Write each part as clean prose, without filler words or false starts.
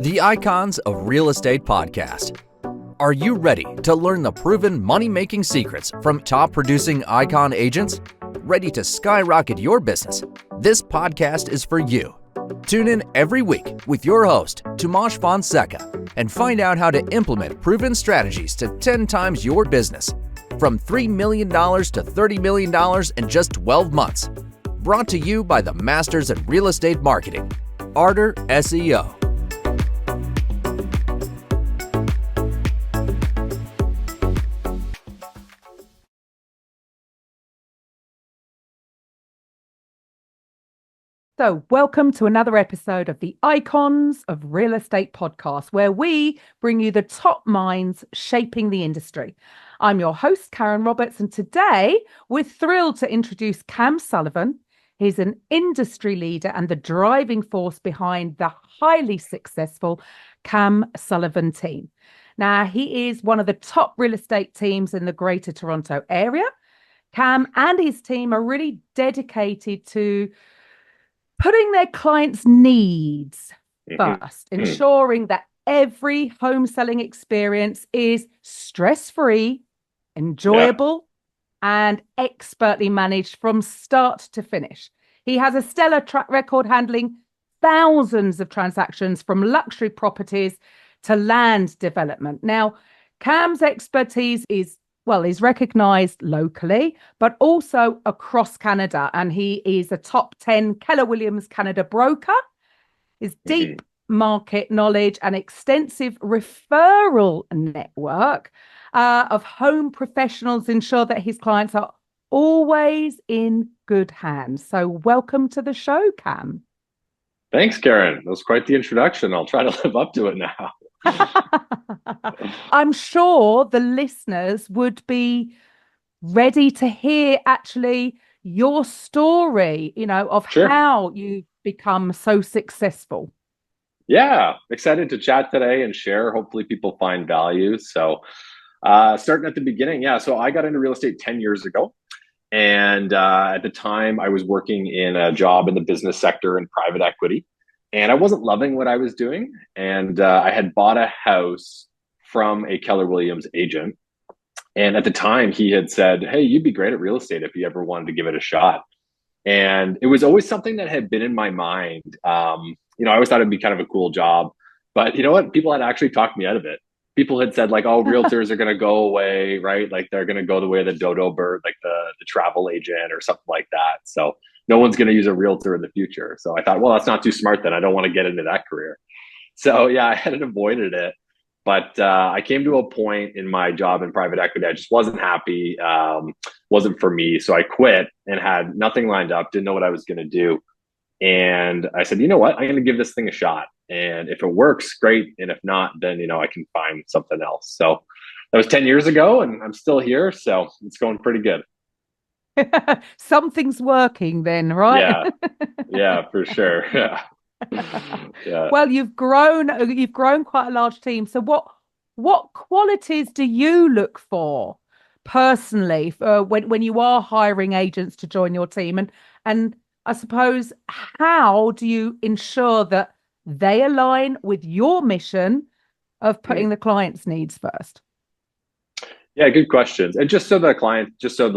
The Icons of Real Estate Podcast. Are you ready to learn the proven money-making secrets from top-producing icon agents? Ready to skyrocket your business? This podcast is for you. Tune in every week with your host, Tomasz Fonseca, and find out how to implement proven strategies to 10 times your business, from $3 million to $30 million in just 12 months. Brought to you by the Masters in Real Estate Marketing, Arter SEO. So, welcome to another episode of the Icons of Real Estate podcast, where we bring you the top minds shaping the industry. I'm your host, Karen Roberts, and today we're thrilled to introduce Cam Sullivan. He's an industry leader and the driving force behind the highly successful Cam Sullivan team. Now, he is one of the top real estate teams in the Greater Toronto area. Cam and his team are really dedicated to putting their clients' needs first, ensuring that every home selling experience is stress-free, enjoyable, and expertly managed from start to finish. He has a stellar track record handling thousands of transactions from luxury properties to land development. Now, Cam's expertise is recognized locally, but also across Canada. And he is a top 10 Keller Williams Canada broker. His deep market knowledge and extensive referral network of home professionals ensure that his clients are always in good hands. So welcome to the show, Cam. Thanks, Karen. That was quite the introduction. I'll try to live up to it now. I'm sure the listeners would be ready to hear actually your story, of how you've become so successful. Yeah, excited to chat today and share. Hopefully people find value. So starting at the beginning. So I got into real estate 10 years ago. And at the time I was working in a job in the business sector in private equity. And I wasn't loving what I was doing. And I had bought a house from a Keller Williams agent. And at the time he had said, hey, you'd be great at real estate if you ever wanted to give it a shot. And it was always something that had been in my mind. I always thought it'd be kind of a cool job. But you know what? People had actually talked me out of it. People had said like, oh, realtors are going to go away, right? Like they're going to go the way of the dodo bird, like the travel agent or something like that. So no one's going to use a realtor in the future. So I thought, well, that's not too smart then. I don't want to get into that career. So yeah, I had avoided it. But I came to a point in my job in private equity. I just wasn't happy. Wasn't for me. So I quit and had nothing lined up. Didn't know what I was going to do. And I said, you know what? I'm going to give this thing a shot. And if it works, great. And if not, then, I can find something else. So that was 10 years ago and I'm still here. So it's going pretty good. Something's working then, right? Yeah, for sure. Yeah. Well, you've grown quite a large team. So what qualities do you look for personally when you are hiring agents to join your team? And I suppose, how do you ensure that they align with your mission of putting the client's needs first? Yeah, good questions. And just so the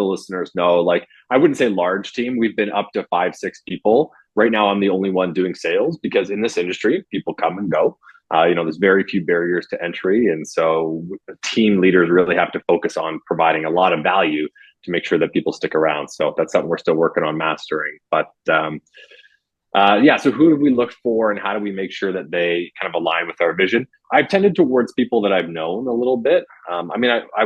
listeners know, like, I wouldn't say large team. We've been up to 5-6 people. Right now, I'm the only one doing sales because in this industry, people come and go. There's very few barriers to entry. And so team leaders really have to focus on providing a lot of value to make sure that people stick around. So that's something we're still working on mastering. But so who do we look for and how do we make sure that they kind of align with our vision? I've tended towards people that I've known a little bit.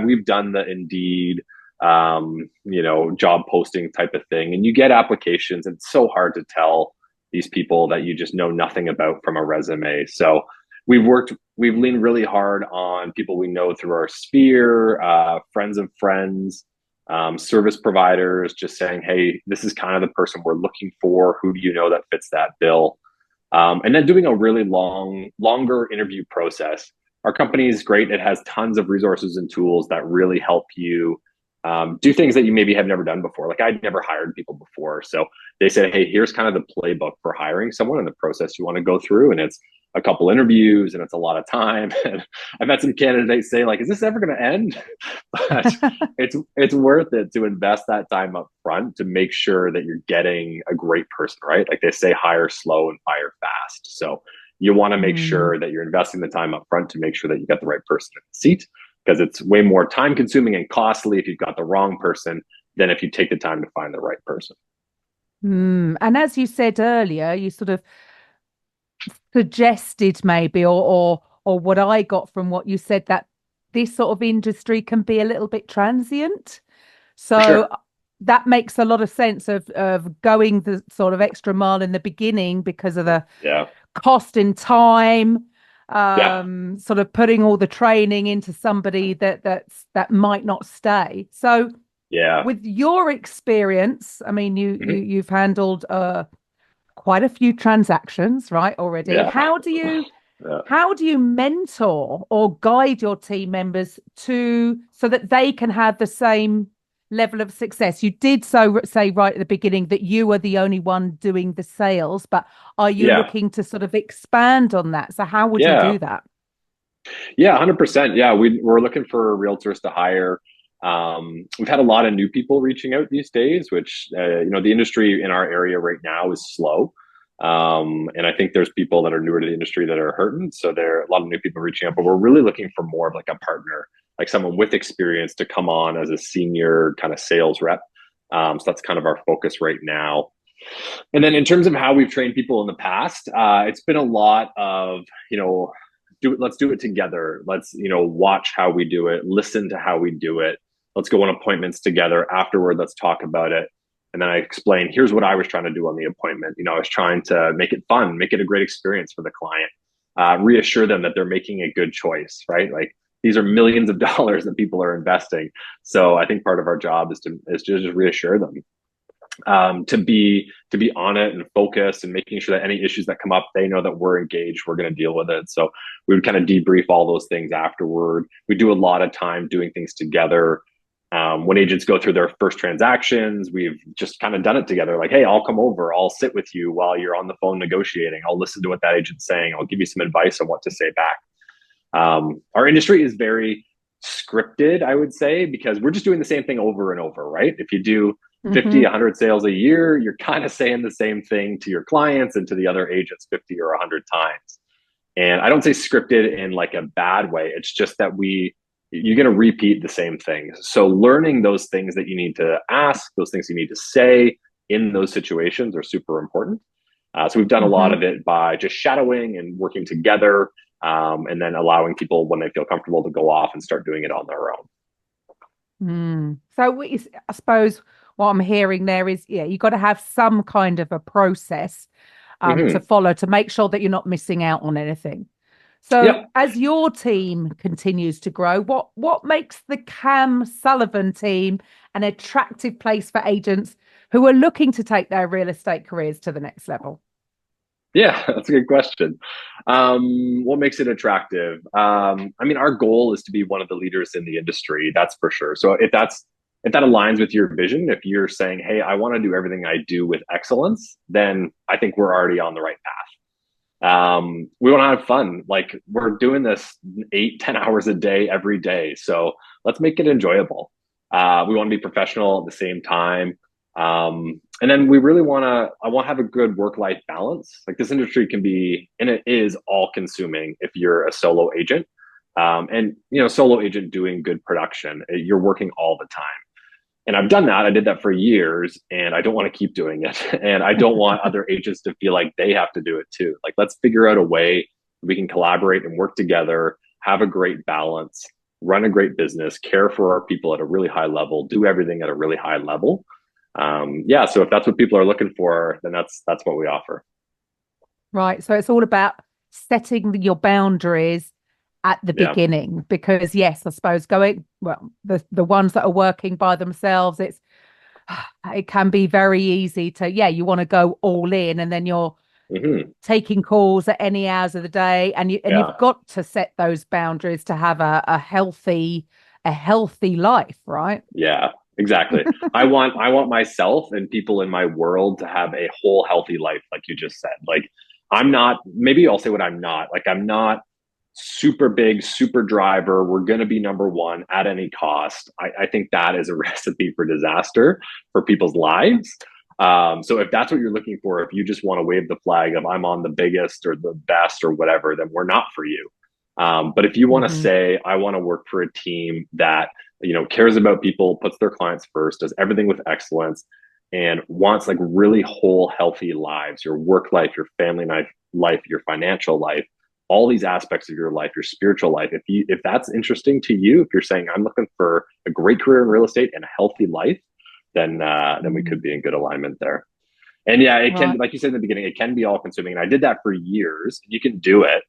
We've done the Indeed, job posting type of thing, and you get applications. And it's so hard to tell these people that you just know nothing about from a resume. So we've leaned really hard on people we know through our sphere, friends of friends, service providers, just saying, hey, this is kind of the person we're looking for. Who do you know that fits that bill? And then doing a really longer interview process. Our company is great. It has tons of resources and tools that really help you do things that you maybe have never done before. Like, I'd never hired people before. So they said, hey, here's kind of the playbook for hiring someone and the process you want to go through. And it's a couple interviews and it's a lot of time. And I've had some candidates say like, is this ever going to end? But it's worth it to invest that time up front to make sure that you're getting a great person, right? Like they say, hire slow and fire fast. So you want to make sure that you're investing the time up front to make sure that you get the right person in the seat, because it's way more time consuming and costly if you've got the wrong person than if you take the time to find the right person. And as you said earlier, you sort of suggested maybe, or what I got from what you said, that this sort of industry can be a little bit transient. So Sure. that makes a lot of sense of going the sort of extra mile in the beginning because of the Yeah. cost in time, Yeah. sort of putting all the training into somebody that might not stay. So Yeah. with your experience, I mean, Mhm. you've handled quite a few transactions, right, already. Yeah. Yeah. How do you mentor or guide your team members so that they can have the same level of success? You did say right at the beginning that you were the only one doing the sales, but are you Yeah. looking to sort of expand on that? So how would you Yeah. do that? Yeah, 100%. Yeah, we're looking for realtors to hire. We've had a lot of new people reaching out these days, which the industry in our area right now is slow, and I think there's people that are newer to the industry that are hurting. So there are a lot of new people reaching out, but we're really looking for more of like a partner, like someone with experience to come on as a senior kind of sales rep. So that's kind of our focus right now. And then in terms of how we've trained people in the past, it's been a lot of, let's do it together. Let's, watch how we do it, listen to how we do it. Let's go on appointments together. Afterward, let's talk about it. And then I explain, here's what I was trying to do on the appointment. I was trying to make it fun, make it a great experience for the client, reassure them that they're making a good choice, right? Like these are millions of dollars that people are investing. So I think part of our job is to just reassure them, to be on it and focus and making sure that any issues that come up, they know that we're engaged, we're going to deal with it. So we would kind of debrief all those things afterward. We do a lot of time doing things together. When agents go through their first transactions, we've just kind of done it together. Like, hey, I'll come over, I'll sit with you while you're on the phone negotiating. I'll listen to what that agent's saying. I'll give you some advice on what to say back. Our industry is very scripted, I would say, because we're just doing the same thing over and over, right? If you do 50, 100 sales a year, you're kind of saying the same thing to your clients and to the other agents 50 or 100 times. And I don't say scripted in like a bad way. It's just that you're going to repeat the same things. So learning those things that you need to ask, those things you need to say in those situations are super important. So we've done a lot of it by just shadowing and working together, and then allowing people, when they feel comfortable, to go off and start doing it on their own. So I suppose what I'm hearing there is, yeah, you've got to have some kind of a process to follow to make sure that you're not missing out on anything. So as your team continues to grow, what makes the Cam Sullivan team an attractive place for agents who are looking to take their real estate careers to the next level? Yeah, that's a good question. What makes it attractive? I mean, our goal is to be one of the leaders in the industry, that's for sure. So if that aligns with your vision, if you're saying, hey, I want to do everything I do with excellence, then I think we're already on the right path. We want to have fun. Like we're doing this 8-10 hours a day, every day. So let's make it enjoyable. We want to be professional at the same time. And then we really I want to have a good work-life balance. Like this industry can be, and it is all consuming if you're a solo agent. And solo agent doing good production, you're working all the time. And I've done that. I did that for years and I don't want to keep doing it. And I don't want other agents to feel like they have to do it too. Like, let's figure out a way we can collaborate and work together, have a great balance, run a great business, care for our people at a really high level, do everything at a really high level. So if that's what people are looking for, then that's what we offer. Right. So it's all about setting your boundaries at the beginning, because yes, I suppose the ones that are working by themselves, it can be very easy to, you want to go all in, and then you're taking calls at any hours of the day, and you've got to set those boundaries to have a healthy life, right? Yeah. Exactly. I want myself and people in my world to have a whole healthy life, like you just said. Like I'm not, maybe I'll say what I'm not. Like, I'm not super big, super driver. We're going to be number one at any cost. I think that is a recipe for disaster for people's lives. So if that's what you're looking for, if you just want to wave the flag of I'm on the biggest or the best or whatever, then we're not for you. But if you want to say, I want to work for a team that, cares about people, puts their clients first, does everything with excellence, and wants like really whole, healthy lives, your work life, your family life, your financial life, all these aspects of your life, your spiritual life. If that's interesting to you, if you're saying I'm looking for a great career in real estate and a healthy life, then we could be in good alignment there. And yeah, it can, like you said in the beginning, it can be all consuming. And I did that for years. You can do it.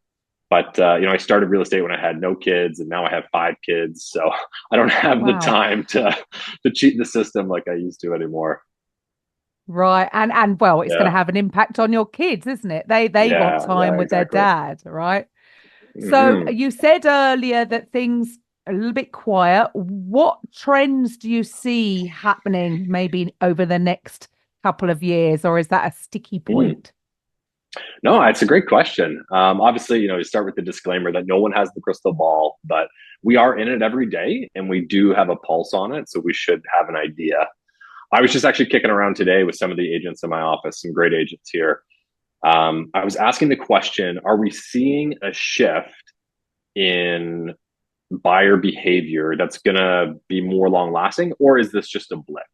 But, I started real estate when I had no kids, and now I have 5 kids. So I don't have the time to cheat the system like I used to anymore. Right. And well, it's going to have an impact on your kids, isn't it? They want time with their dad, right? So you said earlier that things are a little bit quiet. What trends do you see happening maybe over the next couple of years, or is that a sticky point? No, it's a great question. Obviously, you start with the disclaimer that no one has the crystal ball, but we are in it every day and we do have a pulse on it. So we should have an idea. I was just actually kicking around today with some of the agents in my office, some great agents here. I was asking the question, are we seeing a shift in buyer behavior that's going to be more long lasting, or is this just a blip?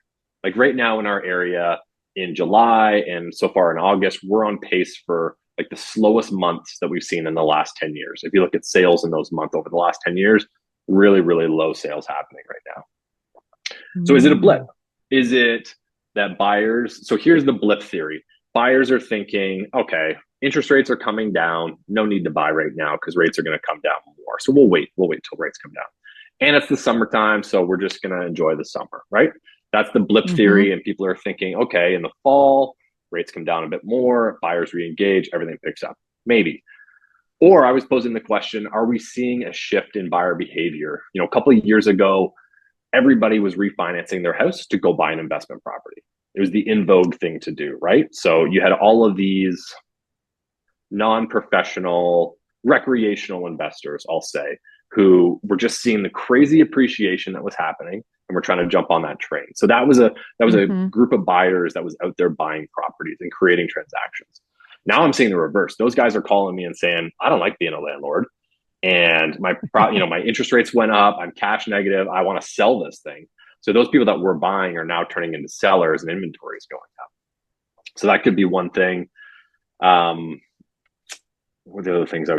Like right now in our area in July and so far in August, we're on pace for like the slowest months that we've seen in the last 10 years. If you look at sales in those months over the last 10 years, really, really low sales happening right now. So is it a blip? Is it that buyers, so here's the blip theory. Buyers are thinking, okay, interest rates are coming down. No need to buy right now because rates are going to come down more. So we'll wait till rates come down. And it's the summertime, so we're just going to enjoy the summer, right? That's the blip theory. And people are thinking, okay, in the fall, rates come down a bit more, buyers re-engage, everything picks up. Maybe. Or I was posing the question, are we seeing a shift in buyer behavior? A couple of years ago, everybody was refinancing their house to go buy an investment property. It was the in vogue thing to do, right? So you had all of these non-professional, recreational investors, I'll say, who were just seeing the crazy appreciation that was happening, and we're trying to jump on that train. So that was a group of buyers that was out there buying properties and creating transactions. Now I'm seeing the reverse. Those guys are calling me and saying, I don't like being a landlord, and my my interest rates went up. I'm cash negative. I want to sell this thing. So those people that were buying are now turning into sellers, and inventory is going up. So that could be one thing. What are the other things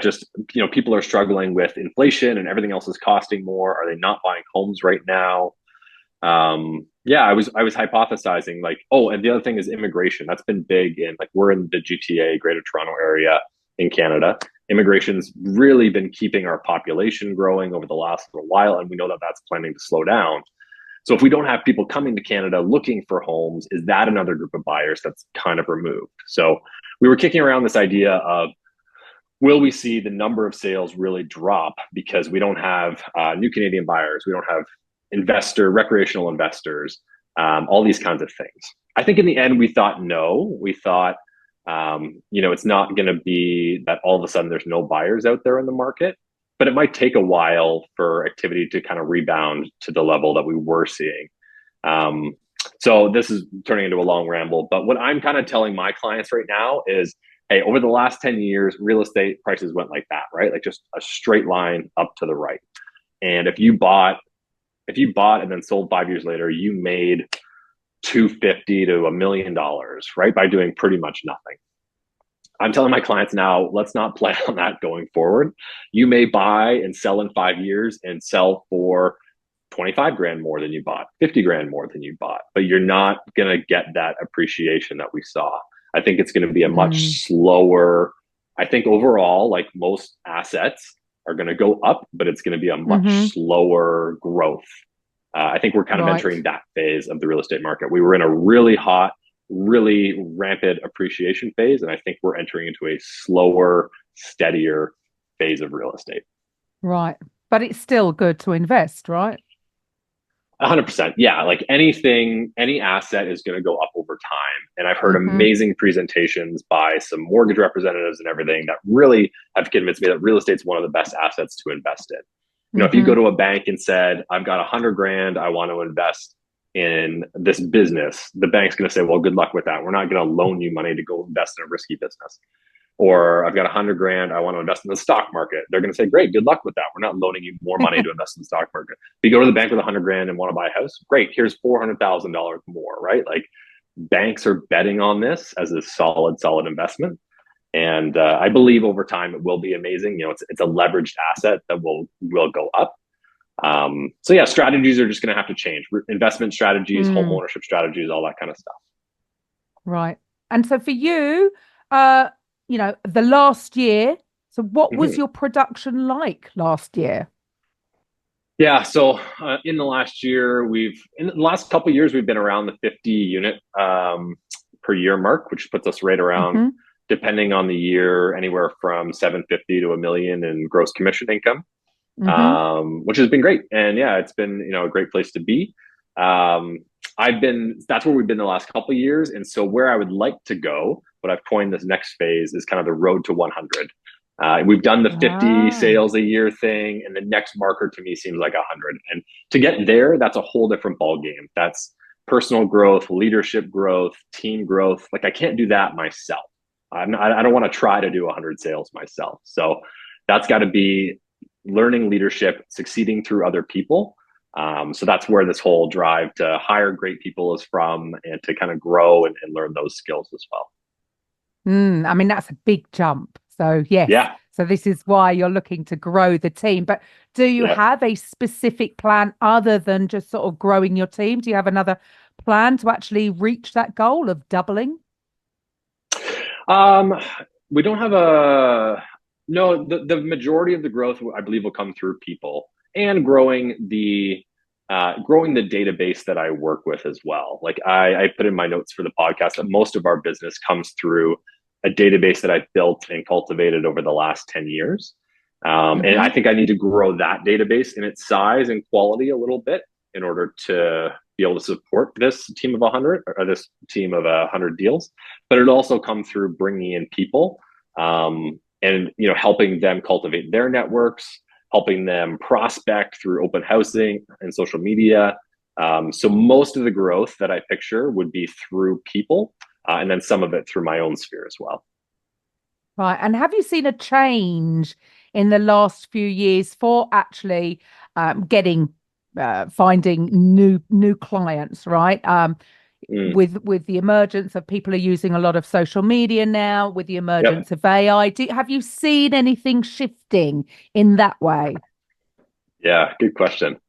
just, people are struggling with inflation and everything else is costing more. Are they not buying homes right now? I was hypothesizing like, and the other thing is immigration. That's been big in, like, we're in the GTA, Greater Toronto area in Canada. Immigration's really been keeping our population growing over the last little while, and we know that that's planning to slow down. So if we don't have people coming to Canada looking for homes, is that another group of buyers that's kind of removed? So we were kicking around this idea of, will we see the number of sales really drop because we don't have new Canadian buyers, we don't have recreational investors, all these kinds of things. I think in the end, we thought no. We thought, it's not going to be that all of a sudden there's no buyers out there in the market, but it might take a while for activity to kind of rebound to the level that we were seeing. So this is turning into a long ramble, but what I'm kind of telling my clients right now is, hey, over the last 10 years, real estate prices went like that, right? Like just a straight line up to the right. And if you bought and then sold 5 years later, you made $250,000 to $1 million, right? By doing pretty much nothing. I'm telling my clients now, let's not plan on that going forward. You may buy and sell in 5 years and sell for 25 grand more than you bought, 50 grand more than you bought, but you're not going to get that appreciation that we saw. I think it's going to be a much slower, I think overall, like most assets are going to go up, but it's going to be a much slower growth. I think we're kind of entering that phase of the real estate market. We were in a really hot, really rampant appreciation phase, and I think we're entering into a slower, steadier phase of real estate. Right. But it's still good to invest, right? 100%. Yeah. Like anything, any asset is going to go up over time. And I've heard amazing presentations by some mortgage representatives and everything that really have convinced me that real estate's one of the best assets to invest in. You know, if you go to a bank and said, I've got 100 grand, I want to invest in this business, the bank's going to say, well, good luck with that. We're not going to loan you money to go invest in a risky business. Or I've got 100 grand, I want to invest in the stock market. They're going to say, great, good luck with that. We're not loaning you more money to invest in the stock market. If you go to the bank with 100 grand and want to buy a house, great, here's $400,000 more, right? Like banks are betting on this as a solid investment. And I believe over time it will be amazing. You know, it's a leveraged asset that will go up. So yeah, strategies are just going to have to change. Investment strategies, home ownership strategies, all that kind of stuff. Right. And so for you, you know, the last year, so what was your production like last year? Yeah, so in the last year, in the last couple of years, we've been around the 50 unit per year mark, which puts us right around, depending on the year, anywhere from 750 to $1 million in gross commission income, which has been great. And yeah, it's been, you know, a great place to be. That's where we've been the last couple of years. And so where I would like to go, what I've coined this next phase is kind of the road to 100. We've done the 50 sales a year thing, and the next marker to me seems like 100. And to get there, that's a whole different ball game. That's personal growth, leadership growth, team growth. Like I can't do that myself. I don't want to try to do 100 sales myself. So that's got to be learning leadership, succeeding through other people. So that's where this whole drive to hire great people is from, and to kind of grow and learn those skills as well. I mean, that's a big jump. So yes. Yeah. So this is why you're looking to grow the team. But do you have a specific plan other than just sort of growing your team? Do you have another plan to actually reach that goal of doubling? We don't have the majority of the growth, I believe, will come through people and growing the database that I work with as well. Like I put in my notes for the podcast that most of our business comes through a database that I've built and cultivated over the last 10 years. And I think I need to grow that database in its size and quality a little bit in order to be able to support this team of 100 or this team of 100 deals. But it'll also come through bringing in people and, you know, helping them cultivate their networks, helping them prospect through open housing and social media. So most of the growth that I picture would be through people, and then some of it through my own sphere as well. Right. And have you seen a change in the last few years for actually finding new clients, right? With the emergence of people are using a lot of social media now, with the emergence of AI, have you seen anything shifting in that way? Yeah, good question.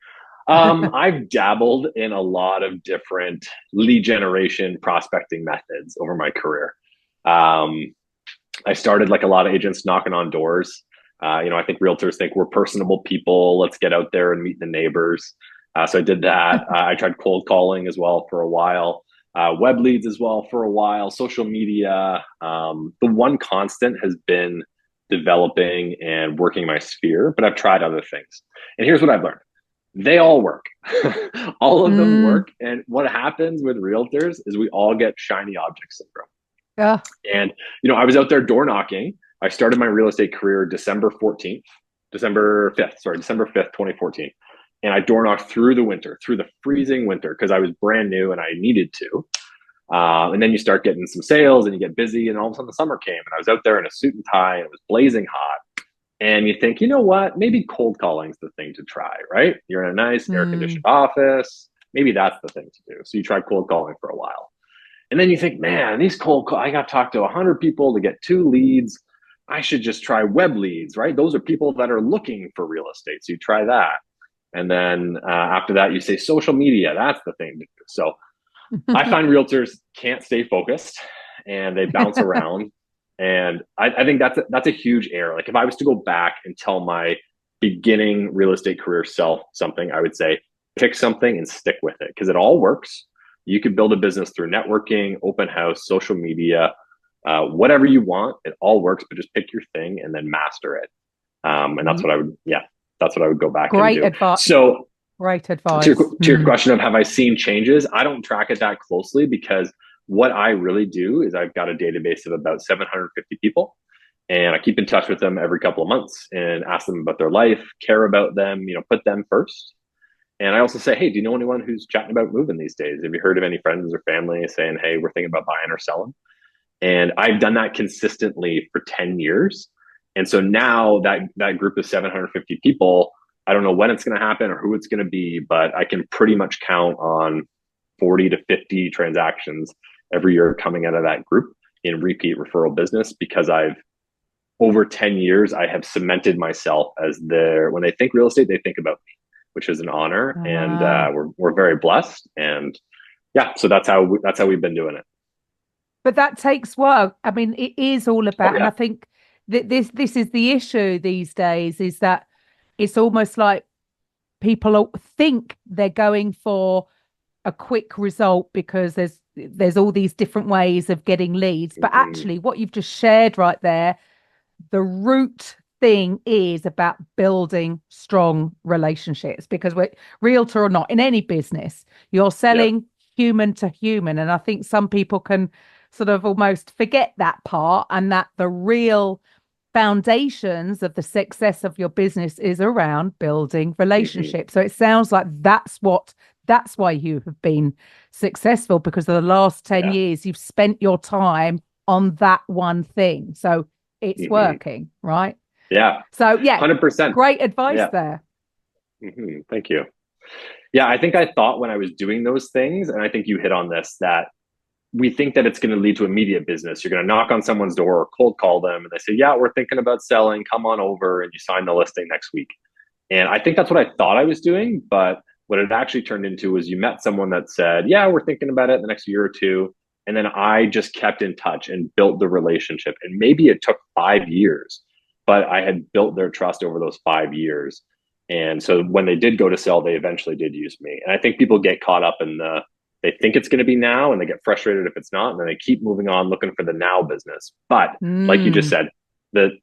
I've dabbled in a lot of different lead generation prospecting methods over my career. I started like a lot of agents knocking on doors. I think realtors think we're personable people. Let's get out there and meet the neighbors. So I did that. I tried cold calling as well for a while, web leads as well for a while, social media. The one constant has been developing and working my sphere, but I've tried other things. And here's what I've learned. They all work. All of them work. And what happens with realtors is we all get shiny object syndrome. And, I was out there door knocking. I started my real estate career December 5th, 2014. And I door knocked through the freezing winter, because I was brand new and I needed to. And then you start getting some sales and you get busy, and all of a sudden the summer came and I was out there in a suit and tie and it was blazing hot. And you think, you know what, maybe cold calling's the thing to try, right? You're in a nice air-conditioned office. Maybe that's the thing to do. So you try cold calling for a while. And then you think, man, these cold calls, I got to talk to 100 people to get 2 leads. I should just try web leads, right? Those are people that are looking for real estate. So you try that. And then after that, you say social media. That's the thing to do. So I find realtors can't stay focused and they bounce around. And I think that's a huge error. Like if I was to go back and tell my beginning real estate career self something, I would say, pick something and stick with it, because it all works. You could build a business through networking, open house, social media, whatever you want. It all works, but just pick your thing and then master it. And that's what I would go back and do. Great advice. So Great advice. To your question of have I seen changes, I don't track it that closely because what I really do is I've got a database of about 750 people, and I keep in touch with them every couple of months and ask them about their life, care about them, put them first. And I also say, hey, do you know anyone who's chatting about moving these days? Have you heard of any friends or family saying, hey, we're thinking about buying or selling? And I've done that consistently for 10 years. And so now that group of 750 people, I don't know when it's going to happen or who it's going to be, but I can pretty much count on 40 to 50 transactions every year coming out of that group in repeat referral business, because over 10 years, I have cemented myself as when they think real estate, they think about me, which is an honor. Wow. And we're very blessed. And yeah, so that's how we've been doing it. But that takes work. I mean, it is all about, and I think that this is the issue these days, is that it's almost like people think they're going for a quick result because there's all these different ways of getting leads. But actually, what you've just shared right there, the root thing is about building strong relationships, because we're realtor or not, in any business, you're selling human to human. And I think some people can sort of almost forget that part, and that the real foundations of the success of your business is around building relationships. So it sounds like that's why you have been successful, because of the last 10 years you've spent your time on that one thing. So it's working, right? Yeah. So 100%. Great advice there. Thank you. Yeah, I think I thought when I was doing those things, and I think you hit on this, that we think that it's going to lead to immediate business. You're going to knock on someone's door or cold call them, and they say, yeah, we're thinking about selling, come on over, and you sign the listing next week. And I think that's what I thought I was doing. But what it actually turned into was you met someone that said, yeah, we're thinking about it in the next year or two. And then I just kept in touch and built the relationship. And maybe it took 5 years, but I had built their trust over those 5 years. And so when they did go to sell, they eventually did use me. And I think people get caught up in they think it's going to be now, and they get frustrated if it's not, and then they keep moving on looking for the now business. But like you just said, the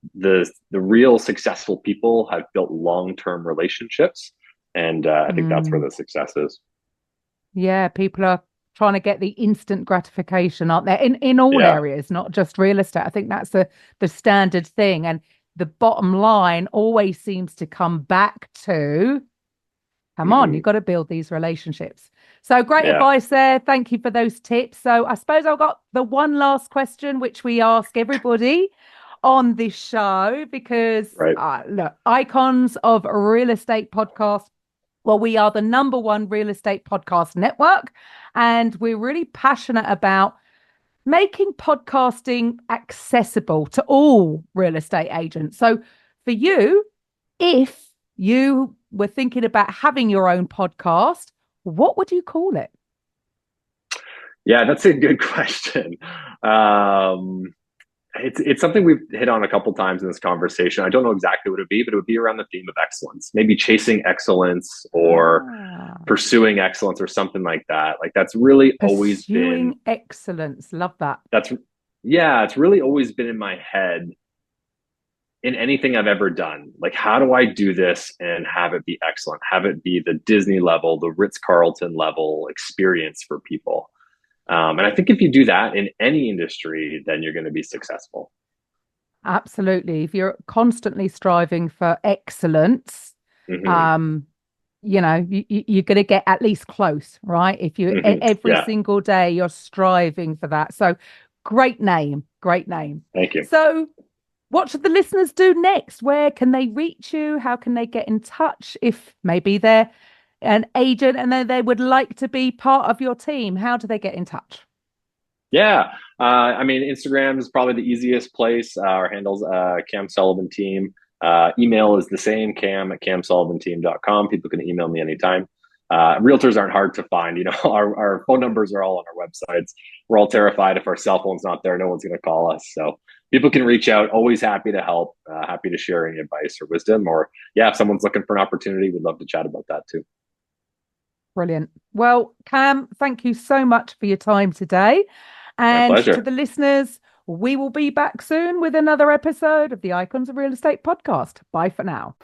real successful people have built long-term relationships, and I think that's where the success is. Yeah, people are trying to get the instant gratification, aren't they? In all areas, not just real estate. I think that's the standard thing, and the bottom line always seems to come back to, come on, you've got to build these relationships. So great advice there. Thank you for those tips. So I suppose I've got the one last question, which we ask everybody on this show, because look, Icons of Real Estate Podcast. Well, we are the #1 real estate podcast network, and we're really passionate about making podcasting accessible to all real estate agents. So for you, if you were thinking about having your own podcast, what would you call it? Yeah, that's a good question. It's something we've hit on a couple times in this conversation. I don't know exactly what it would be, but it would be around the theme of excellence, maybe chasing excellence or pursuing excellence or something like that. Like that's really always been pursuing excellence. Love that. It's really always been in my head in anything I've ever done. Like, how do I do this and have it be excellent? Have it be the Disney level, the Ritz-Carlton level experience for people. And I think if you do that in any industry, then you're going to be successful. Absolutely. If you're constantly striving for excellence, you're going to get at least close, right? If you every single day you're striving for that. So great name. Thank you. So what should the listeners do next? Where can they reach you? How can they get in touch if maybe they're an agent and then they would like to be part of your team? How do they get in touch? Yeah. Instagram is probably the easiest place. Our handle's Cam Sullivan Team. Email is the same, cam@camsullivanteam.com. People can email me anytime. Realtors aren't hard to find. Our phone numbers are all on our websites. We're all terrified if our cell phone's not there, no one's going to call us. So people can reach out. Always happy to help. Happy to share any advice or wisdom. Or if someone's looking for an opportunity, we'd love to chat about that too. Brilliant. Well, Cam, thank you so much for your time today. And to the listeners, we will be back soon with another episode of the Icons of Real Estate podcast. Bye for now.